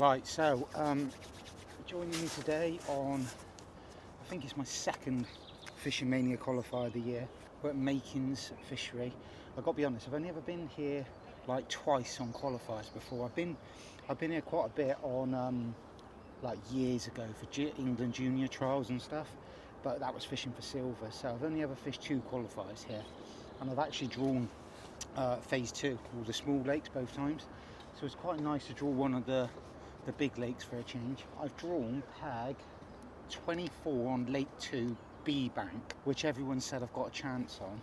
Right, so joining me today on, I think it's my second Fish'O Mania Qualifier of the year. We're at Makins Fishery. I've got to be honest, I've only ever been here like twice on qualifiers before. I've been here quite a bit on like years ago for England junior trials and stuff, but that was fishing for silver. So I've only ever fished 2 qualifiers here, and I've actually drawn phase 2, all the small lakes both times. So it's quite nice to draw one of the big lakes for a change. I've drawn peg 24 on Lake 2 B bank, which everyone said I've got a chance on,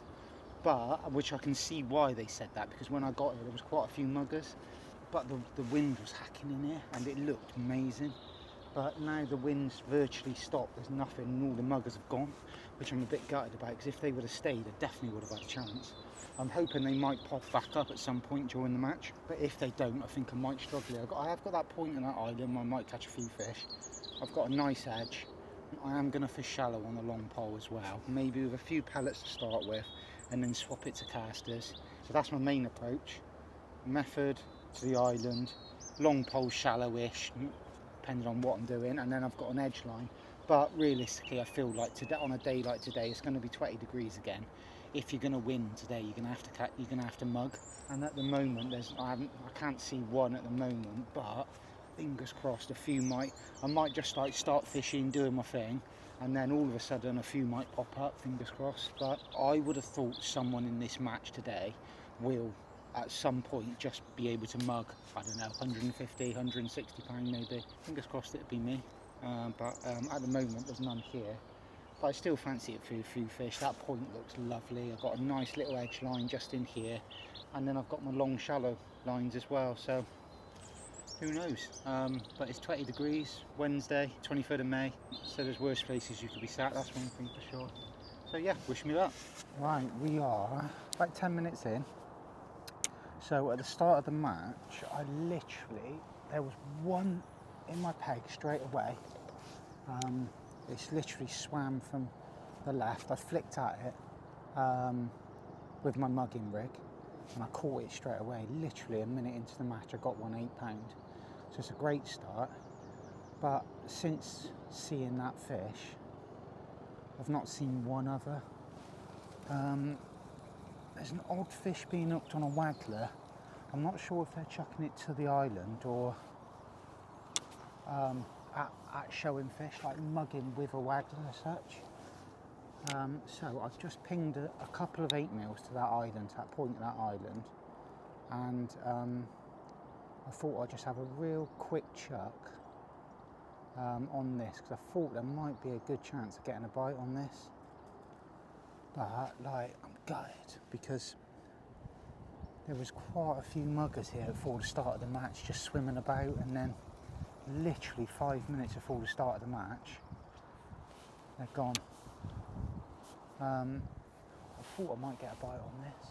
but which I can see why they said that, because when I got here there was quite a few muggers, but the wind was hacking in here and it looked amazing. But now the wind's virtually stopped, there's nothing, and all the muggers have gone, which I'm a bit gutted about, because if they would have stayed I definitely would have had a chance. I'm hoping they might pop back up at some point during the match, but if they don't, I think I might struggle. I have got that point in that island where I might catch a few fish. I've got a nice edge. I am going to fish shallow on the long pole as well, maybe with a few pellets to start with, and then swap it to casters. So that's my main approach. Method to the island, long pole shallow-ish, depending on what I'm doing, and then I've got an edge line. But realistically, I feel like today, on a day like today, it's going to be 20 degrees again. If you're going to win today, you're going to have to mug. And at the moment, I can't see one at the moment, but fingers crossed, I might just like start fishing, doing my thing, and then all of a sudden a few might pop up, fingers crossed. But I would have thought someone in this match today will at some point just be able to mug, I don't know, 150, 160 pound maybe. Fingers crossed it'd be me. But at the moment there's none here. But I still fancy it for a few fish. That point looks lovely. I've got a nice little edge line just in here, and then I've got my long shallow lines as well, so who knows. But it's 20 degrees, Wednesday, 23rd of May, so there's worse places you could be sat, that's one thing for sure. So yeah, wish me luck. Right, we are about 10 minutes in. So at the start of the match, there was one in my peg straight away. It's literally swam from the left. I flicked at it with my mugging rig, and I caught it straight away. Literally a minute into the match, I got one 8 pound. So it's a great start. But since seeing that fish, I've not seen one other. There's an odd fish being hooked on a waggler. I'm not sure if they're chucking it to the island or at showing fish, like mugging with a waggler as such. So I've just pinged a couple of 8mm to that island, to that point of that island, and I thought I'd just have a real quick chuck on this, because I thought there might be a good chance of getting a bite on this. But like, I'm gutted, because there was quite a few muggers here before the start of the match, just swimming about, and then literally 5 minutes before the start of the match, they're gone. I thought I might get a bite on this.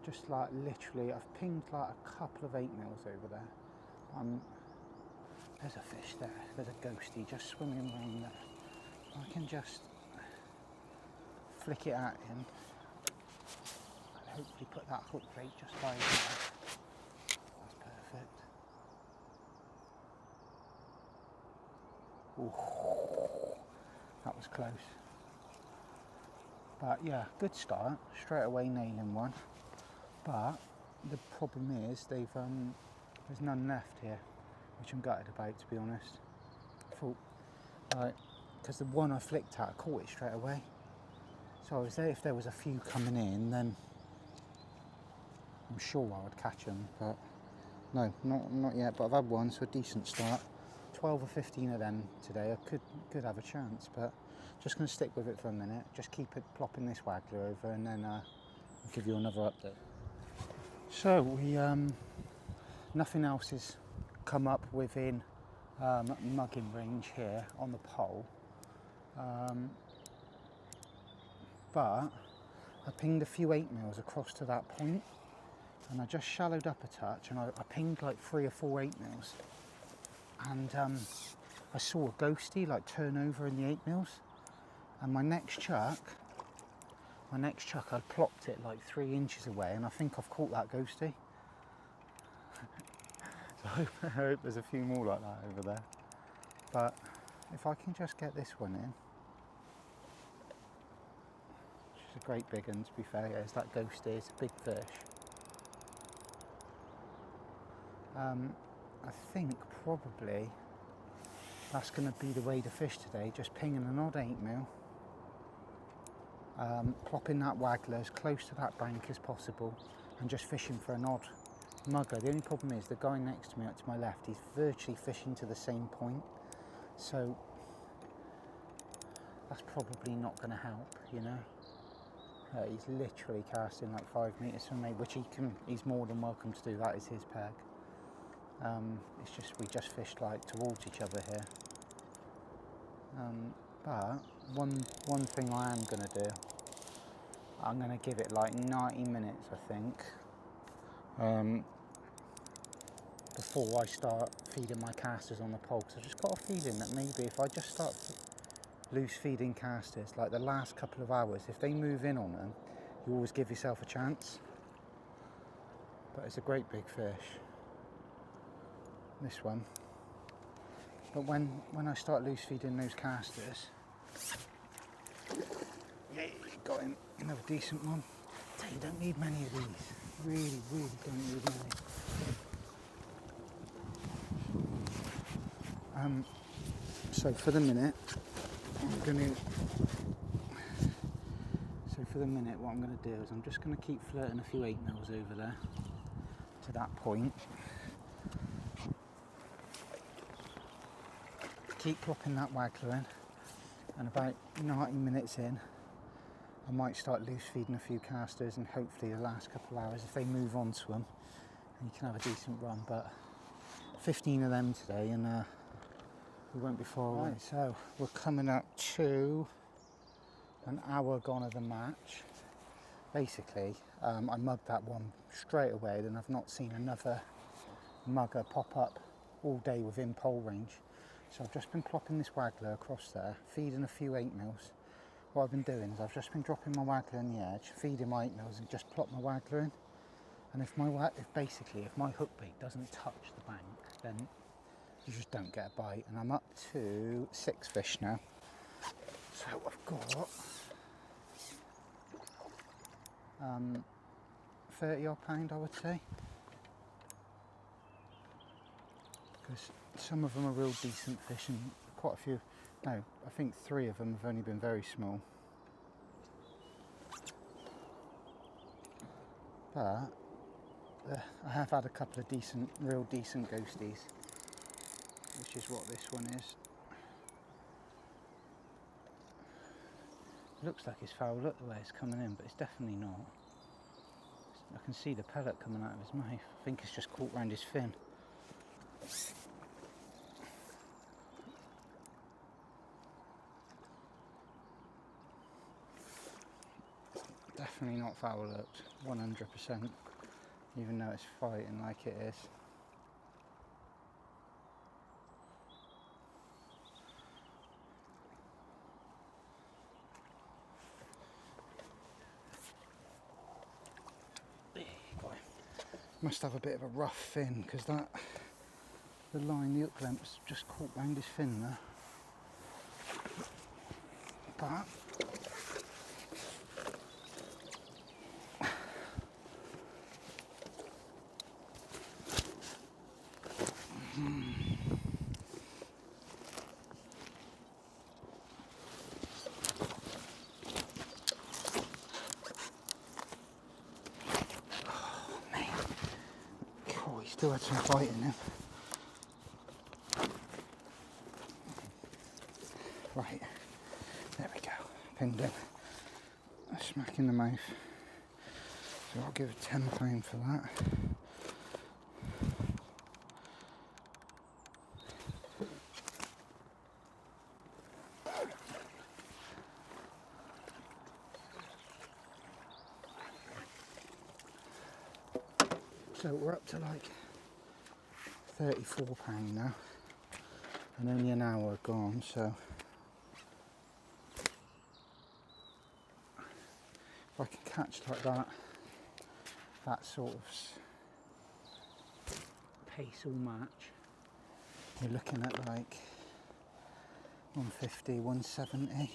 Just like literally, I've pinged like a couple of 8mm over there. There's a fish there, there's a ghostie just swimming around there. I can just flick it at him and hopefully put that hook bait just by there. That's perfect. Ooh, that was close. But yeah, good start, straight away nailing one. But the problem is there's none left here, which I'm gutted about, to be honest. I thought, because the one I flicked at, I caught it straight away. So I was there, if there was a few coming in, then I'm sure I would catch them, but no, not yet. But I've had one, so a decent start. 12 or 15 of them today. I could have a chance, but just going to stick with it for a minute. Just keep it plopping this waggler over, and then I'll give you another update. So we nothing else has come up within mugging range here on the pole, but I pinged a few 8mm across to that point, and I just shallowed up a touch, and I pinged like 3 or 4 8mm, and I saw a ghostie like turn over in the 8mm, and my next chuck my next chuck I plopped it like 3 inches away, and I think I've caught that ghostie. So I hope there's a few more like that over there. But if I can just get this one in, which is a great big one to be fair, yeah, it's that ghostie, it's a big fish. I think probably that's going to be the way to fish today, just pinging an odd 8mm, plopping that waggler as close to that bank as possible and just fishing for an odd mugger. The only problem is the guy next to me, up to my left, he's virtually fishing to the same point, so that's probably not going to help, you know. He's literally casting like 5 metres from me, which he's more than welcome to do. That is his peg. It's just we just fished like towards each other here. But one thing I am going to do, I'm going to give it like 90 minutes, I think, before I start feeding my casters on the pole, because I've just got a feeling that maybe if I just start loose feeding casters, like the last couple of hours, if they move in on them, you always give yourself a chance. But it's a great big fish, this one. But when I start loose feeding those casters, yeah, got him, another decent one. Tell you, don't need many of these. Really don't need many. So for the minute, what I'm going to do is I'm just going to keep flirting a few 8mm over there to that point. Keep plopping that waggler in, and about 90 minutes in, I might start loose feeding a few casters, and hopefully the last couple of hours, if they move on to them, you can have a decent run. But 15 of them today, and we won't be far away. So we're coming up to an hour gone of the match. Basically, I mugged that one straight away, then I've not seen another mugger pop up all day within pole range. So I've just been plopping this waggler across there, feeding a few 8mm. What I've been doing is I've just been dropping my waggler on the edge, feeding my 8mm, and just plop my waggler in. And if my hook bait doesn't touch the bank, then you just don't get a bite. And I'm up to 6 fish now. So I've got 30 odd pound, I would say. Because some of them are real decent fish, and quite a few, no, I think 3 of them have only been very small. But I have had a couple of real decent ghosties, which is what this one is. It looks like it's foul, look the way it's coming in, but it's definitely not. I can see the pellet coming out of his mouth. I think it's just caught round his fin. Definitely not foul looked, 100%, even though it's fighting like it is. Must have a bit of a rough fin, because the line, the hook length's just caught round his fin there. But still had some fight in him. Right, there we go, pinned him. A smack in the mouth. So I'll give it £10 for that. So we're up to like £34 now, and only an hour gone, so I can catch like that sort of pace all match, you're looking at like 150, 170.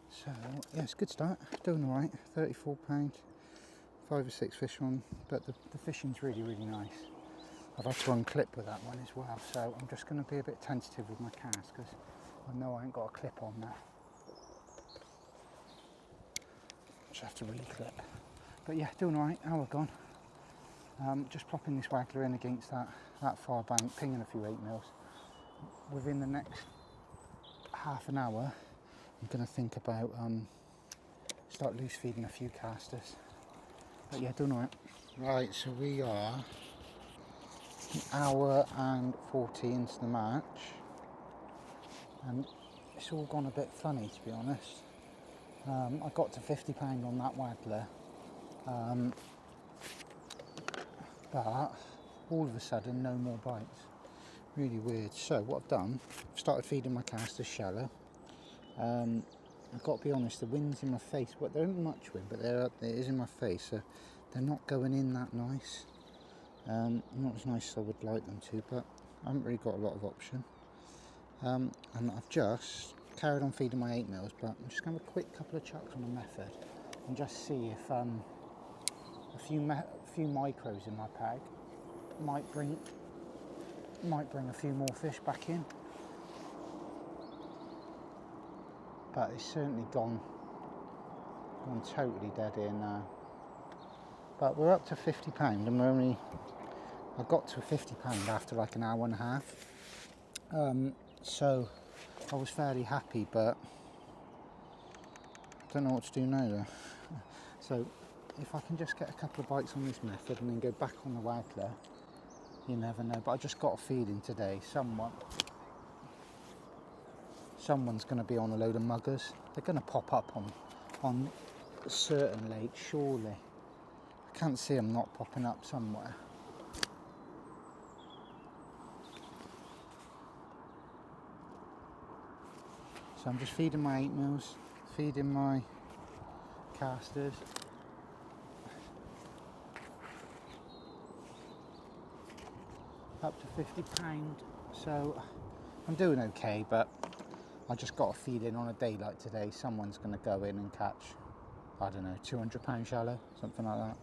So yeah, it's a good start, doing alright. £34, 5 or 6 fish on, but the fishing's really nice. I've had to unclip with that one as well, so I'm just going to be a bit tentative with my cast because I know I ain't got a clip on there. Just have to really clip. But yeah, doing alright, hour gone. Just popping this waggler in against that far bank, pinging a few 8mm. Within the next half an hour, I'm going to think about start loose feeding a few casters. But yeah, doing alright. Right, so we are an hour and 40 into the match, and it's all gone a bit funny, to be honest. I got to £50 on that waggler, but all of a sudden no more bites. Really weird. So what I've done, I've started feeding my casters shallow. I've got to be honest, the wind's in my face. Well, there isn't much wind, but it is in my face, so they're not going in that nice. Not as nice as I would like them to, but I haven't really got a lot of option. And I've just carried on feeding my 8mm, but I'm just going to have a quick couple of chucks on a method and just see if a few micros in my peg might bring a few more fish back in. But it's certainly gone totally dead here now. But we're up to £50 and I got to £50 after like an hour and a half. So I was fairly happy, but I don't know what to do now though. So if I can just get a couple of bites on this method and then go back on the waggler, you never know. But I just got a feeling today someone's going to be on a load of muggers. They're going to pop up on certain lakes, surely. I can't see them not popping up somewhere. So I'm just feeding my 8mm, feeding my casters. Up to £50, so I'm doing okay, but I just got a feeling on a day like today someone's going to go in and catch, I don't know, £200 shallow, something like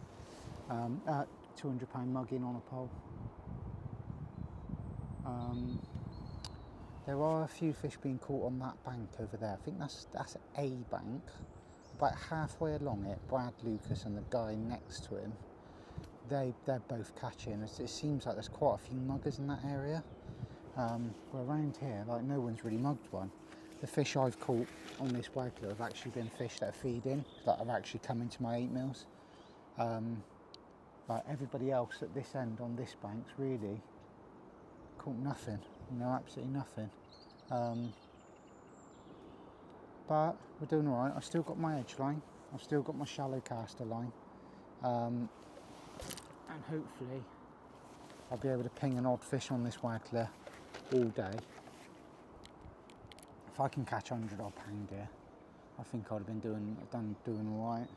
that. £200 mugging on a pole. There are a few fish being caught on that bank over there. I think that's a bank. About halfway along it, Brad Lucas and the guy next to him, they're both catching. It seems like there's quite a few muggers in that area. But around here, like, no one's really mugged one. The fish I've caught on this waggler have actually been fish that are feeding, that have actually come into my 8mm. Like everybody else at this end on this bank's really caught nothing, absolutely nothing. But we're doing alright. I've still got my edge line, I've still got my shallow caster line, and hopefully I'll be able to ping an odd fish on this waggler all day. If I can catch 100 odd pound here, I think I'd have been doing alright.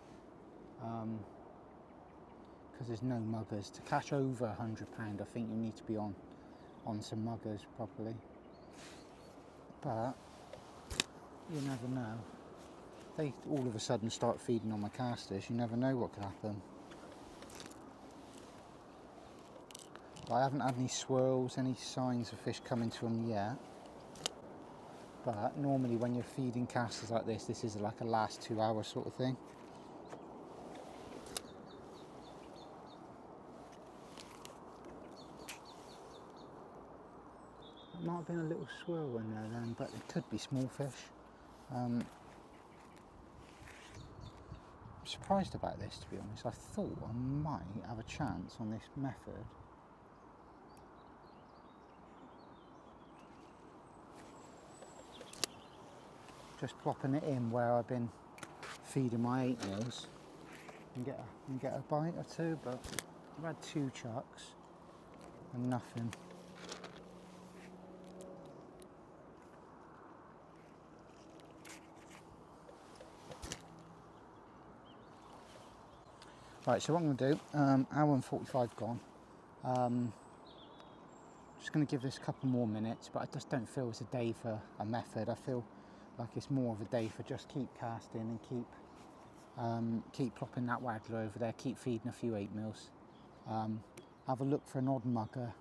Because there's no muggers. To catch over £100, I think you need to be on some muggers properly. But you never know. They all of a sudden start feeding on my casters. You never know what could happen. I haven't had any swirls, any signs of fish coming to them yet. But normally when you're feeding casters like this is like a last 2 hour sort of thing. It might have been a little swirl in there then, but it could be small fish. I'm surprised about this, to be honest. I thought I might have a chance on this method. Just plopping it in where I've been feeding my 8mm and get a bite or two, but I've had 2 chucks and nothing. Right, so what I'm going to do, hour and 45 gone. Just going to give this a couple more minutes, but I just don't feel it's a day for a method. I feel like it's more of a day for just keep casting and keep plopping that waggler over there, keep feeding a few 8mm. Have a look for an odd mugger,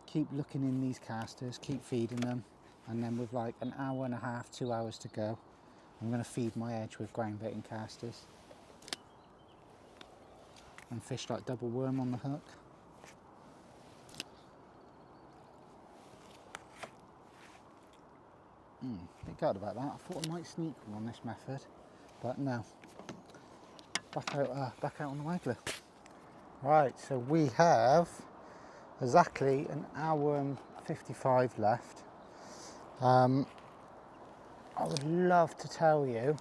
keep looking in these casters, keep feeding them, and then with like an hour and a half, 2 hours to go, I'm going to feed my edge with ground baiting casters and fish like double worm on the hook. Bit gutted about that. I thought I might sneak one on this method, but no. Back out on the waggler. Right, so we have exactly an hour and 55 left. I would love to tell you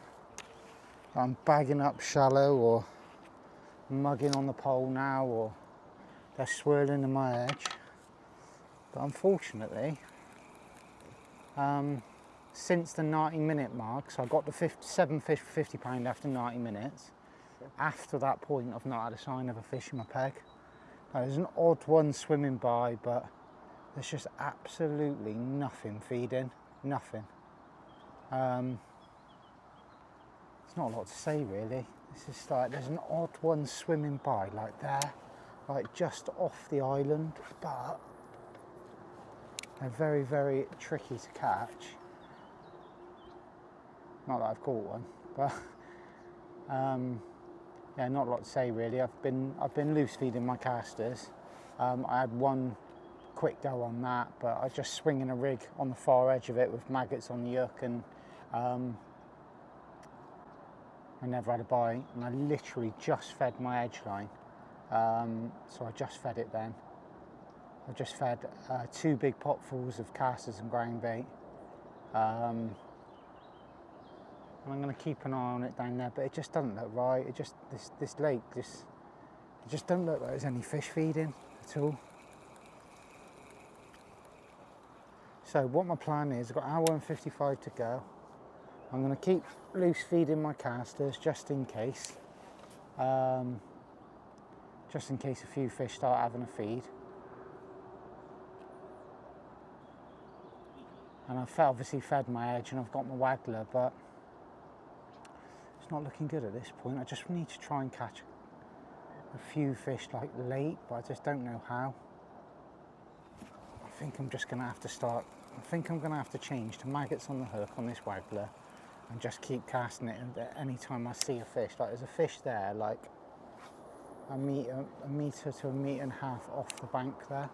that I'm bagging up shallow or mugging on the pole now, or they're swirling in my edge, but unfortunately, since the 90-minute mark, so I got the 7 fish for £50 after 90 minutes. After that point, I've not had a sign of a fish in my peg. Now, there's an odd one swimming by, but there's just absolutely nothing feeding, nothing. There's not a lot to say really. This is like, there's an odd one swimming by, like there, like just off the island, but they're very, very tricky to catch. Not that I've caught one, but yeah, not a lot to say really. I've been loose feeding my casters. I had one quick go on that, but I was just swinging a rig on the far edge of it with maggots on the hook, and I never had a bite, and I literally just fed my edge line. So I just fed it then. I just fed 2 big potfuls of casters and ground bait. And I'm going to keep an eye on it down there, but it just doesn't look right. It just, this lake, it just doesn't look like there's any fish feeding at all. So what my plan is, I've got an hour and 55 to go. I'm going to keep loose feeding my casters just in case. Just in case a few fish start having a feed. And I've obviously fed my edge and I've got my waggler, but it's not looking good at this point. I just need to try and catch a few fish like late, but I just don't know how. I think I'm just going to have to change to maggots on the hook on this waggler and just keep casting it any time I see a fish. Like there's a fish there, like a metre to a metre and a half off the bank there.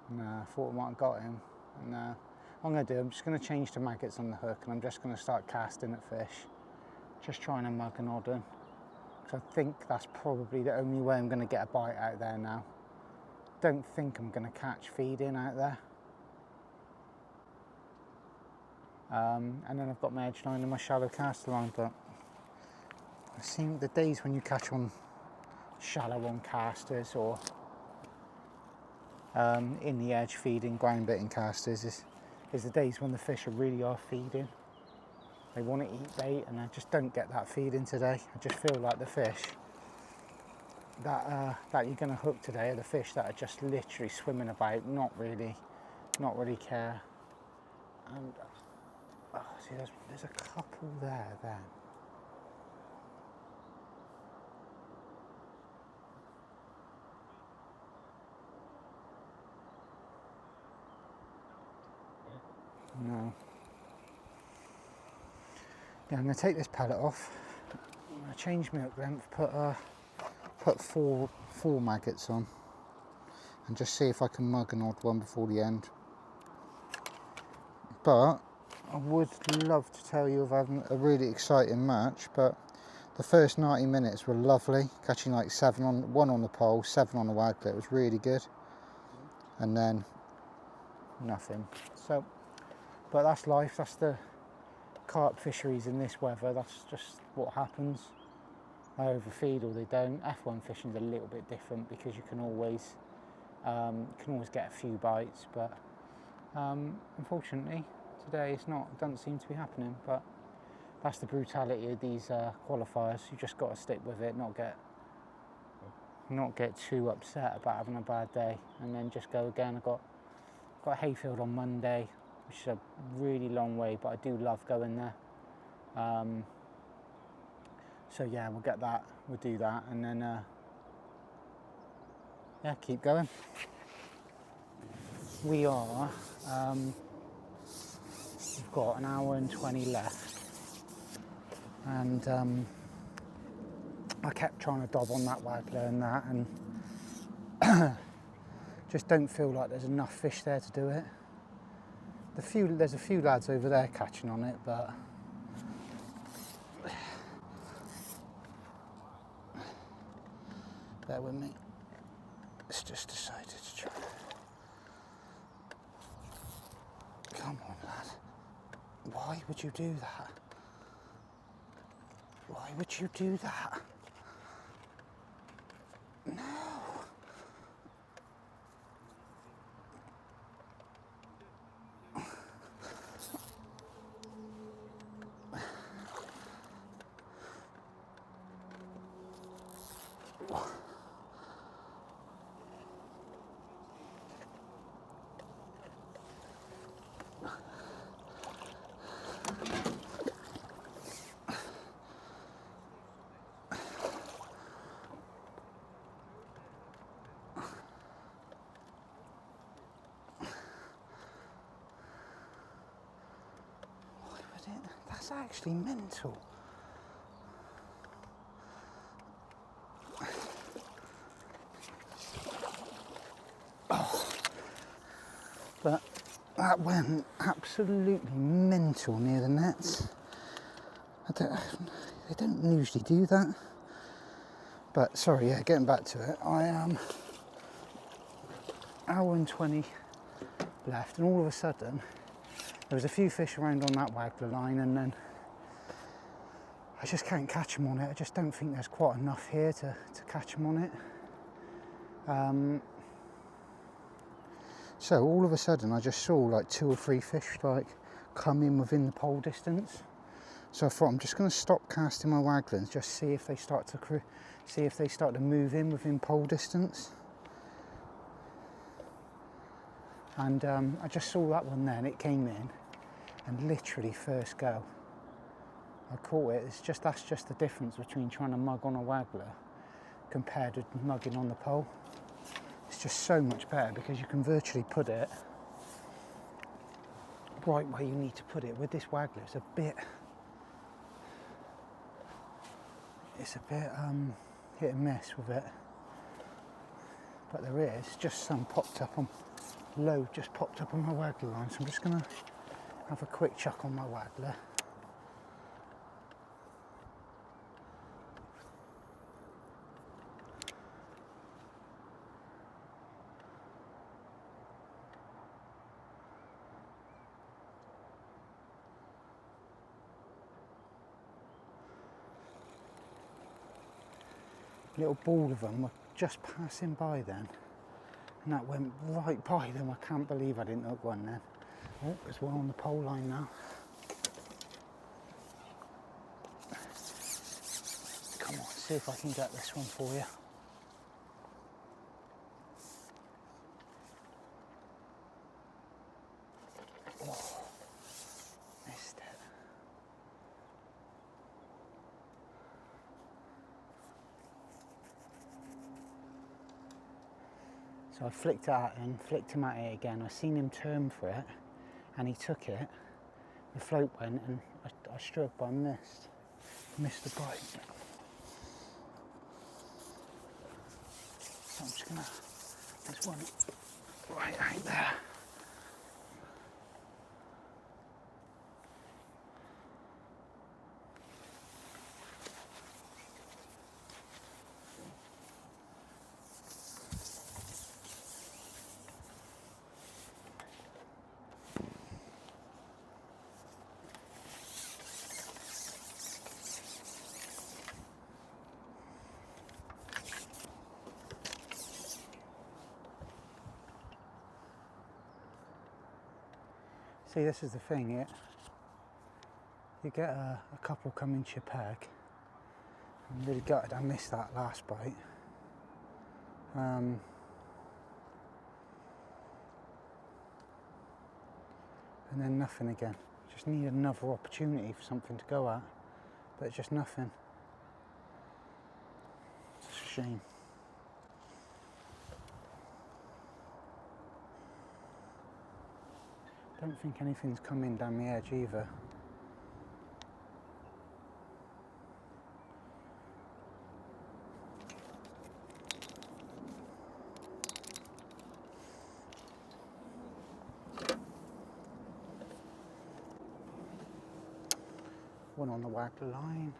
No, I thought I might have got him. No. What I'm going to do, I'm just going to change to maggots on the hook, and I'm just going to start casting at fish. Just trying to mug an odd one. Because I think that's probably the only way I'm going to get a bite out there now. Don't think I'm going to catch feeding out there. And then I've got my edge line and my shallow caster line, but I seem the days when you catch on shallow on casters or in the edge feeding, ground baiting casters is the days when the fish really are feeding. They want to eat bait, and I just don't get that feeding today. I just feel like the fish that you're going to hook today are the fish that are just literally swimming about, not really care. And see, there's a couple there then. No. Yeah, I'm going to take this pellet off. I'm going to change my hook length, put four maggots on, and just see if I can mug an odd one before the end. But I would love to tell you of having a really exciting match, but the first 90 minutes were lovely, catching like 1 on the pole, 7 on the waggler. It was really good, and then nothing. So, but that's life. That's the carp fisheries in this weather. That's just what happens. They overfeed or they don't. F1 fishing is a little bit different because you can always get a few bites, but unfortunately today it doesn't seem to be happening. But That's the brutality of these qualifiers. You just got to stick with it, not get too upset about having a bad day, and then just go again. I got Hayfield on Monday, which is a really long way, but I do love going there. So yeah, we'll get that. We'll do that, and then yeah, keep going. We are. We've got an hour and 20 left, and I kept trying to dob on that waggler and that, and just don't feel like there's enough fish there to do it. There's a few lads over there catching on it, but bear with me. It's just decided to try. Come on, lad. Why would you do that? Why would you do that? No. That's actually mental. Oh. But that went absolutely mental near the nets. They don't usually do that. But sorry, yeah, getting back to it. I am hour and 20 left, and all of a sudden there was a few fish around on that waggler line, and then I just can't catch them on it. I just don't think there's quite enough here to catch them on it. So all of a sudden I just saw like 2 or 3 fish like come in within the pole distance. So I thought I'm just going to stop casting my waggler and just see if they start to move in within pole distance. And I just saw that one there, and it came in, and literally first go, I caught it. That's just the difference between trying to mug on a waggler compared with mugging on the pole. It's just so much better because you can virtually put it right where you need to put it. With this waggler, it's a bit hit and miss with it. But there is just some popped up on load just popped up on my waggler line, so I'm just going to have a quick chuck on my waggler. Little ball of them were just passing by then, and that went right by them. I can't believe I didn't hook one then. Oh, there's one on the pole line now. Come on, see if I can get this one for you. Oh, missed it. So I flicked it at him, flicked him at it again. I seen him turn for it, and he took it. The float went, and I struck, but I missed the bite. So I'm just gonna, there's one right out there. See, this is the thing, you get a couple come into your peg. I'm really gutted I missed that last bite. And then nothing again. Just needed another opportunity for something to go at, but just nothing. It's a shame. Don't think anything's coming down the edge either. One on the wag line.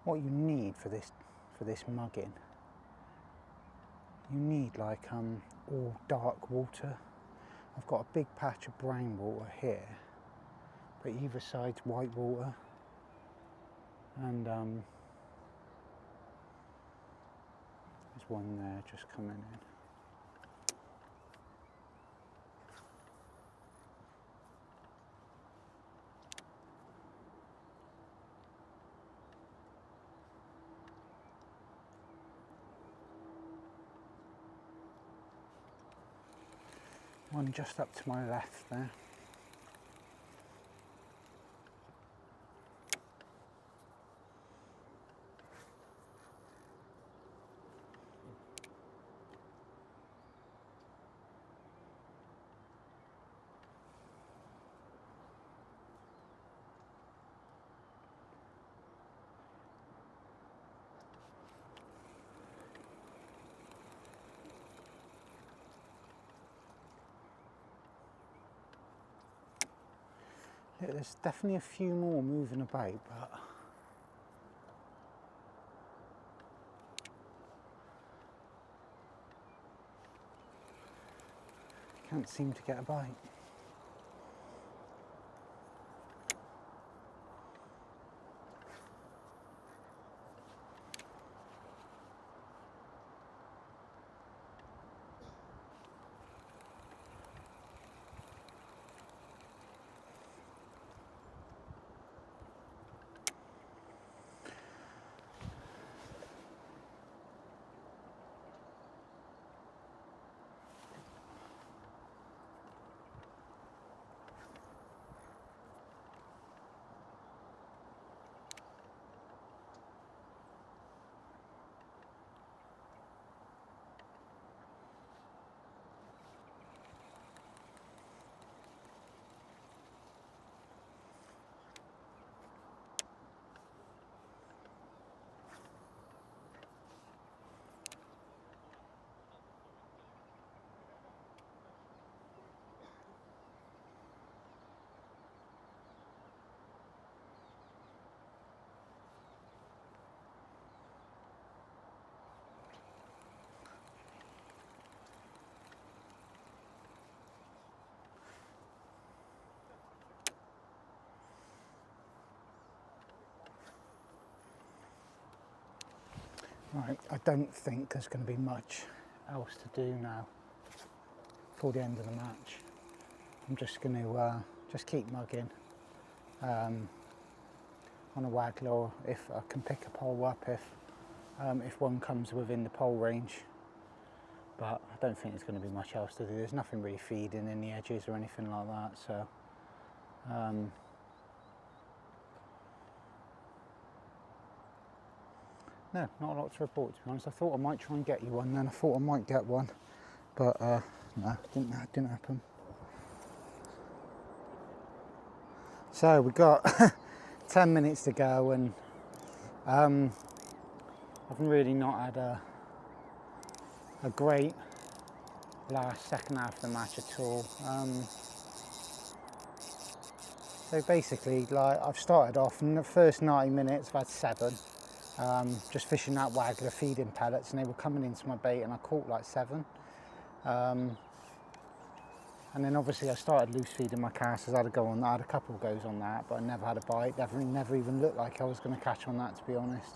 What you need for this mugging, you need like all dark water. I've got a big patch of brown water here, but either side's white water, and there's one there just coming in. One just up to my left there. Yeah, there's definitely a few more moving about, but can't seem to get a bite. Right, I don't think there's going to be much else to do now for the end of the match. I'm just going to just keep mugging on a waggler, or if I can pick a pole up if one comes within the pole range. but I don't think there's going to be much else to do. There's nothing really feeding in the edges or anything like that, so no, not a lot to report, to be honest. I thought I might try and get you one then. I thought I might get one, but no, didn't happen. So we've got 10 minutes to go, and I've really not had a great second half of the match at all. So basically, like, I've started off in the first 90 minutes, I've had 7. Just fishing that waggler, feeding pellets, and they were coming into my bait, and I caught like 7. And then obviously I started loose feeding my casters. I had a go on that. I had a couple of goes on that, but I never had a bite. Never even looked like I was going to catch on that, to be honest.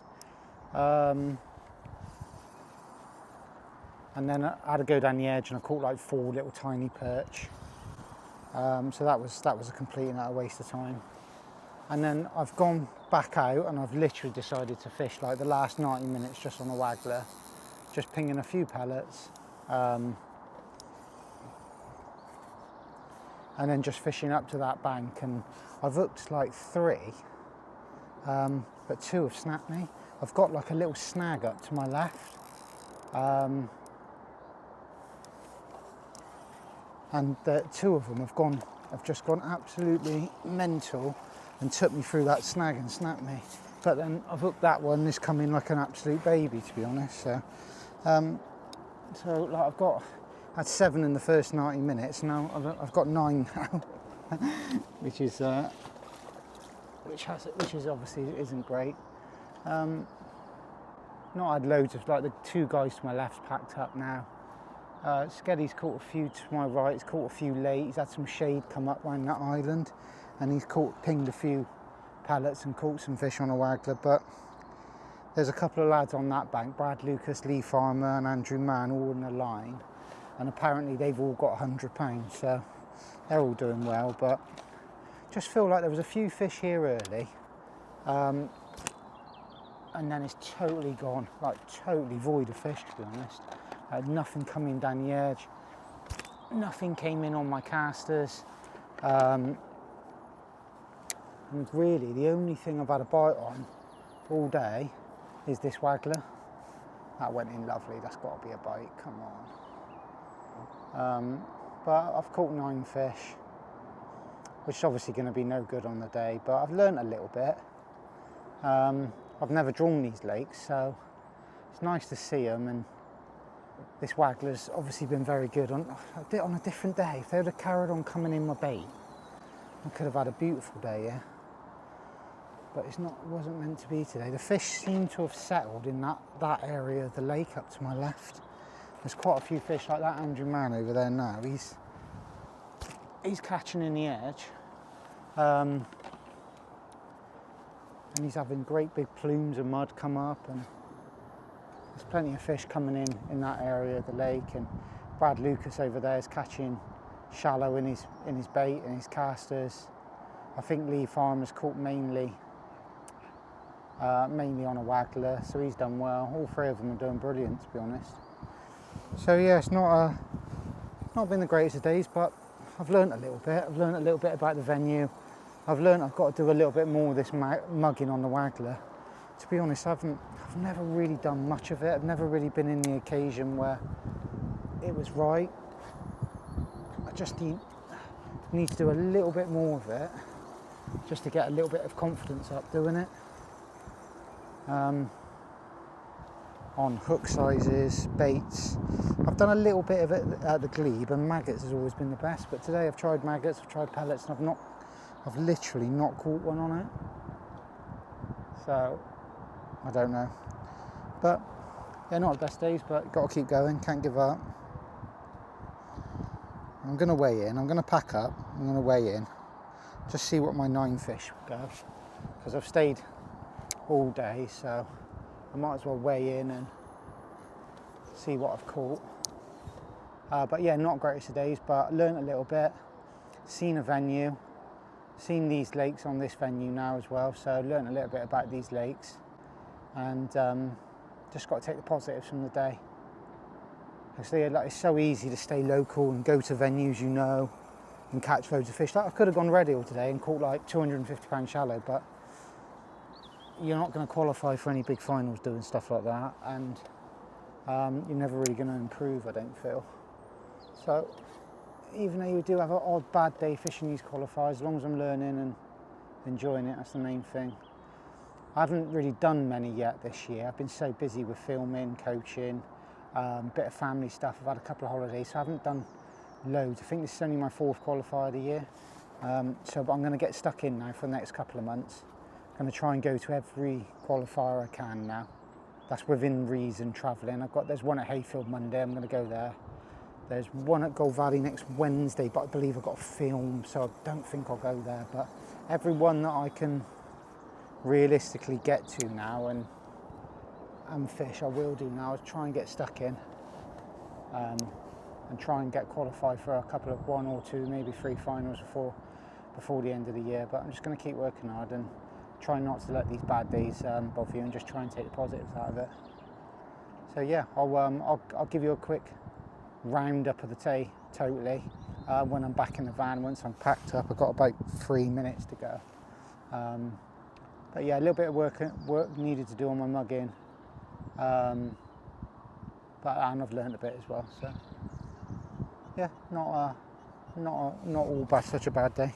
And then I had to go down the edge, and I caught like 4 little tiny perch. So that was a complete and utter waste of time. And then I've gone back out, and I've literally decided to fish like the last 90 minutes just on a waggler, just pinging a few pellets, and then just fishing up to that bank. And I've hooked like 3, but 2 have snapped me. I've got like a little snag up to my left, and the 2 of them have just gone absolutely mental and took me through that snag and snapped me. But then I've hooked that one, this come in like an absolute baby, to be honest. So like had 7 in the first 90 minutes. Now I've got 9 now, which is obviously isn't great. Not had loads of, like, the 2 guys to my left packed up now. Skeddy's caught a few to my right. He's caught a few late. He's had some shade come up around that island, and he's pinged a few pellets and caught some fish on a waggler. But there's a couple of lads on that bank, Brad Lucas, Lee Farmer and Andrew Mann, all in a line, and apparently they've all got 100 pounds, so they're all doing well. But just feel like there was a few fish here early, and then it's totally gone, like totally void of fish, to be honest. I had nothing coming down the edge, nothing came in on my casters, and really the only thing I've had a bite on all day is this waggler. That went in lovely, that's got to be a bite, come on. But I've caught 9 fish, which is obviously going to be no good on the day, but I've learnt a little bit. I've never drawn these lakes, so it's nice to see them, and this waggler's obviously been very good. On a different day, if they would have carried on coming in my bait, I could have had a beautiful day, yeah. But it wasn't meant to be today. The fish seem to have settled in that area of the lake up to my left. There's quite a few fish like that Andrew Mann over there now. He's catching in the edge. And he's having great big plumes of mud come up, and there's plenty of fish coming in that area of the lake. And Brad Lucas over there is catching shallow in his bait and his casters. I think Lee Farmer's caught mainly on a waggler, so he's done well. All 3 of them are doing brilliant, to be honest. So yeah, it's not been the greatest of days, but I've learnt a little bit. I've learnt a little bit about the venue. I've learnt I've got to do a little bit more of this mugging on the waggler. To be honest, I've never really done much of it. I've never really been in the occasion where it was right. I just need to do a little bit more of it, just to get a little bit of confidence up doing it. On hook sizes, baits. I've done a little bit of it at the glebe, and maggots has always been the best, but today I've tried maggots, I've tried pellets, and I've literally not caught one on it. So I don't know, but yeah, not the best days, but got to keep going, can't give up. I'm going to weigh in, I'm going to pack up, I'm going to weigh in, just see what my 9 fish go, because I've stayed all day, so I might as well weigh in and see what I've caught. But yeah, not greatest of days, but learned a little bit, seen a venue, seen these lakes on this venue now as well, so learned a little bit about these lakes, and just got to take the positives from the day. Like, it's so easy to stay local and go to venues you know and catch loads of fish. Like, I could have gone red eel today and caught like 250 pound shallow, but you're not going to qualify for any big finals doing stuff like that, and you're never really going to improve, I don't feel. So even though you do have an odd bad day fishing these qualifiers, as long as I'm learning and enjoying it, that's the main thing. I haven't really done many yet this year. I've been so busy with filming, coaching, bit of family stuff. I've had a couple of holidays, so I haven't done loads. I think this is only my 4th qualifier of the year. So I'm going to get stuck in now for the next couple of months. I'm going to try and go to every qualifier I can now. That's within reason, travelling. There's one at Hayfield Monday, I'm going to go there. There's one at Gold Valley next Wednesday, but I believe I've got a film, so I don't think I'll go there. But every one that I can realistically get to now and fish, I will do now. I'll try and get stuck in and try and get qualified for a couple of 1 or 2, maybe 3 finals before the end of the year. But I'm just going to keep working hard and try not to let these bad days bother you, and just try and take the positives out of it. So yeah, I'll give you a quick roundup of the day totally when I'm back in the van. Once I'm packed up, I've got about 3 minutes to go. But yeah, a little bit of work needed to do on my mugging, and I've learned a bit as well. So yeah, not all bad, such a bad day.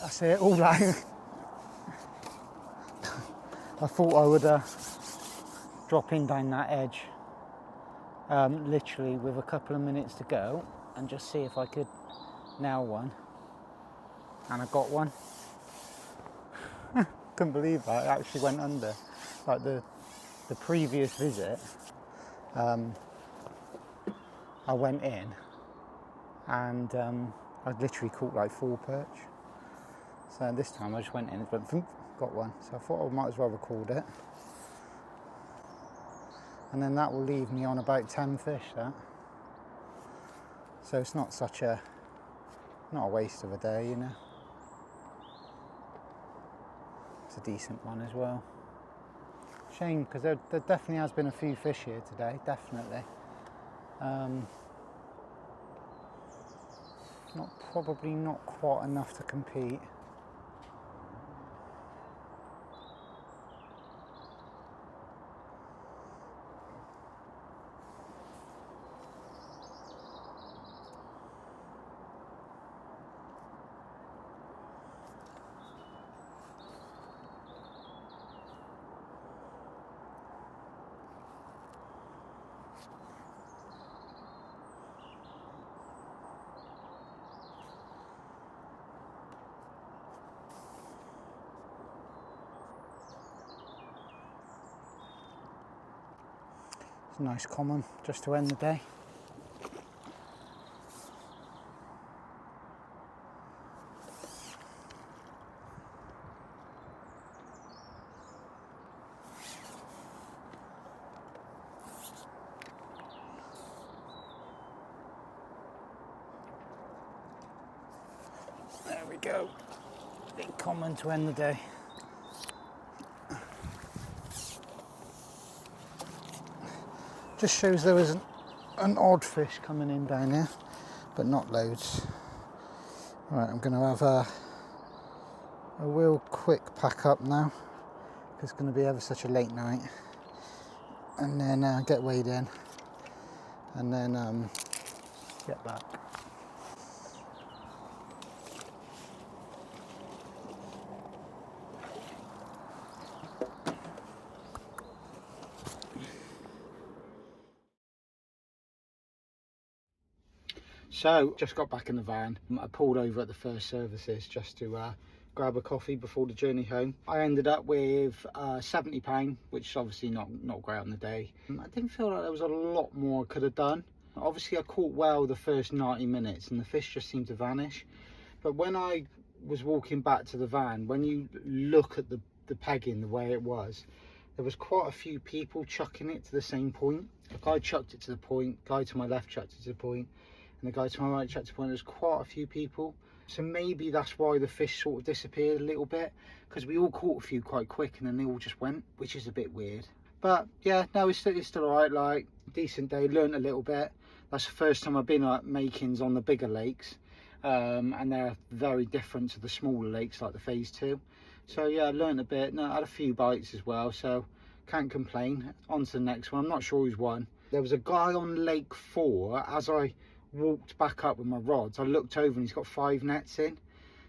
That's it, all out. I thought I would drop in down that edge, literally with a couple of minutes to go, and just see if I could nail one. And I got one. Couldn't believe that, it actually went under. Like the previous visit, I went in and I literally caught like 4 perch. So this time I just went in and got one. So I thought I might as well record it. And then that will leave me on about 10 fish, that. So it's not a waste of a day, you know. It's a decent one as well. Shame, because there definitely has been a few fish here today, definitely. Probably not quite enough to compete. It's a nice common just to end the day. There we go. Big common to end the day. Just shows there was an odd fish coming in down here, but not loads. Right, I'm going to have a real quick pack up now, because it's going to be ever such a late night, and then get weighed in, and then get back. So, just got back in the van. I pulled over at the first services just to grab a coffee before the journey home. I ended up with £70, which is obviously not great on the day. I didn't feel like there was a lot more I could have done. Obviously I caught well the first 90 minutes and the fish just seemed to vanish. But when I was walking back to the van, when you look at the pegging the way it was, there was quite a few people chucking it to the same point. A guy chucked it to the point, guy to my left chucked it to the point, and the guy to my right chucked it to the point. There's quite a few people. So maybe that's why the fish sort of disappeared a little bit, because we all caught a few quite quick and then they all just went, which is a bit weird. But yeah, no, it's still all right. Like, decent day. Learned a little bit. That's the first time I've been at Makins on the bigger lakes, and they're very different to the smaller lakes like the phase 2. So yeah, I learned a bit. No, I had a few bites as well, so can't complain. On to the next one. I'm not sure who's won. There was a guy on lake 4. As I walked back up with my rods, I looked over and he's got 5 nets in.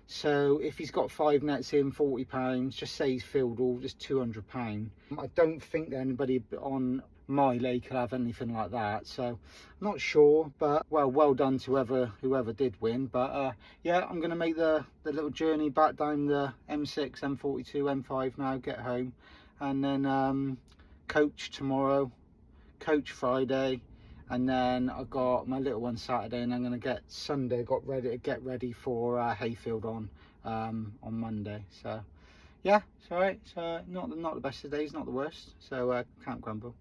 So if he's got 5 nets in, £40, just say he's filled all, just £200. I don't think that anybody on my lake will have anything like that, so I'm not sure, but well done to whoever did win. But yeah, I'm going to make the little journey back down the M6, M42, M5 now, get home, and then coach tomorrow, coach Friday, and then I got my little one Saturday, and I'm going to get Sunday get ready for hayfield on Monday. So yeah, it's all right. It's not the best of days, not the worst, so can't grumble.